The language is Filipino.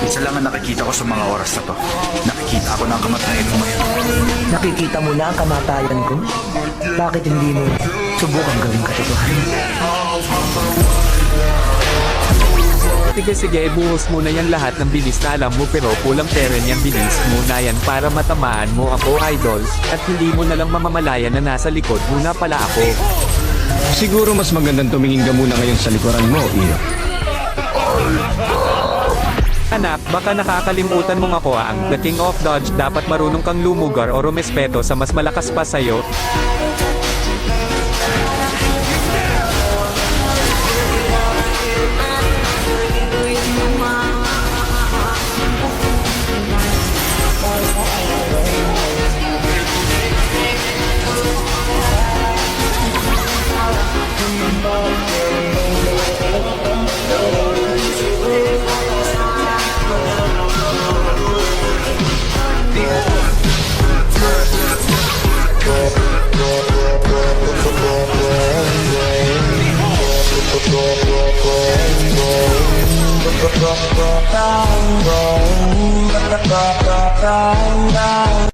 Isa lang ang nakikita ko sa mga oras na to. Nakikita ako ng kamatayan mo ngayon. Nakikita mo na ang kamatayan ko? Bakit hindi mo subukan gawing katotohanan? Sige, buhos mo na yan lahat ng bilis na alam mo pero kulang pera niyang bilis mo na yan para matamaan mo ako idol, at hindi mo na lang mamamalayan na nasa likod mo na pala ako. Siguro mas magandang tumingin ka muna ngayon sa likuran mo, Iyo. Anak, baka nakakalimutan mong ako ang the king of dodge, dapat marunong kang lumugar o rumespeto sa mas malakas pa sa'yo. Down, down, down, down, down.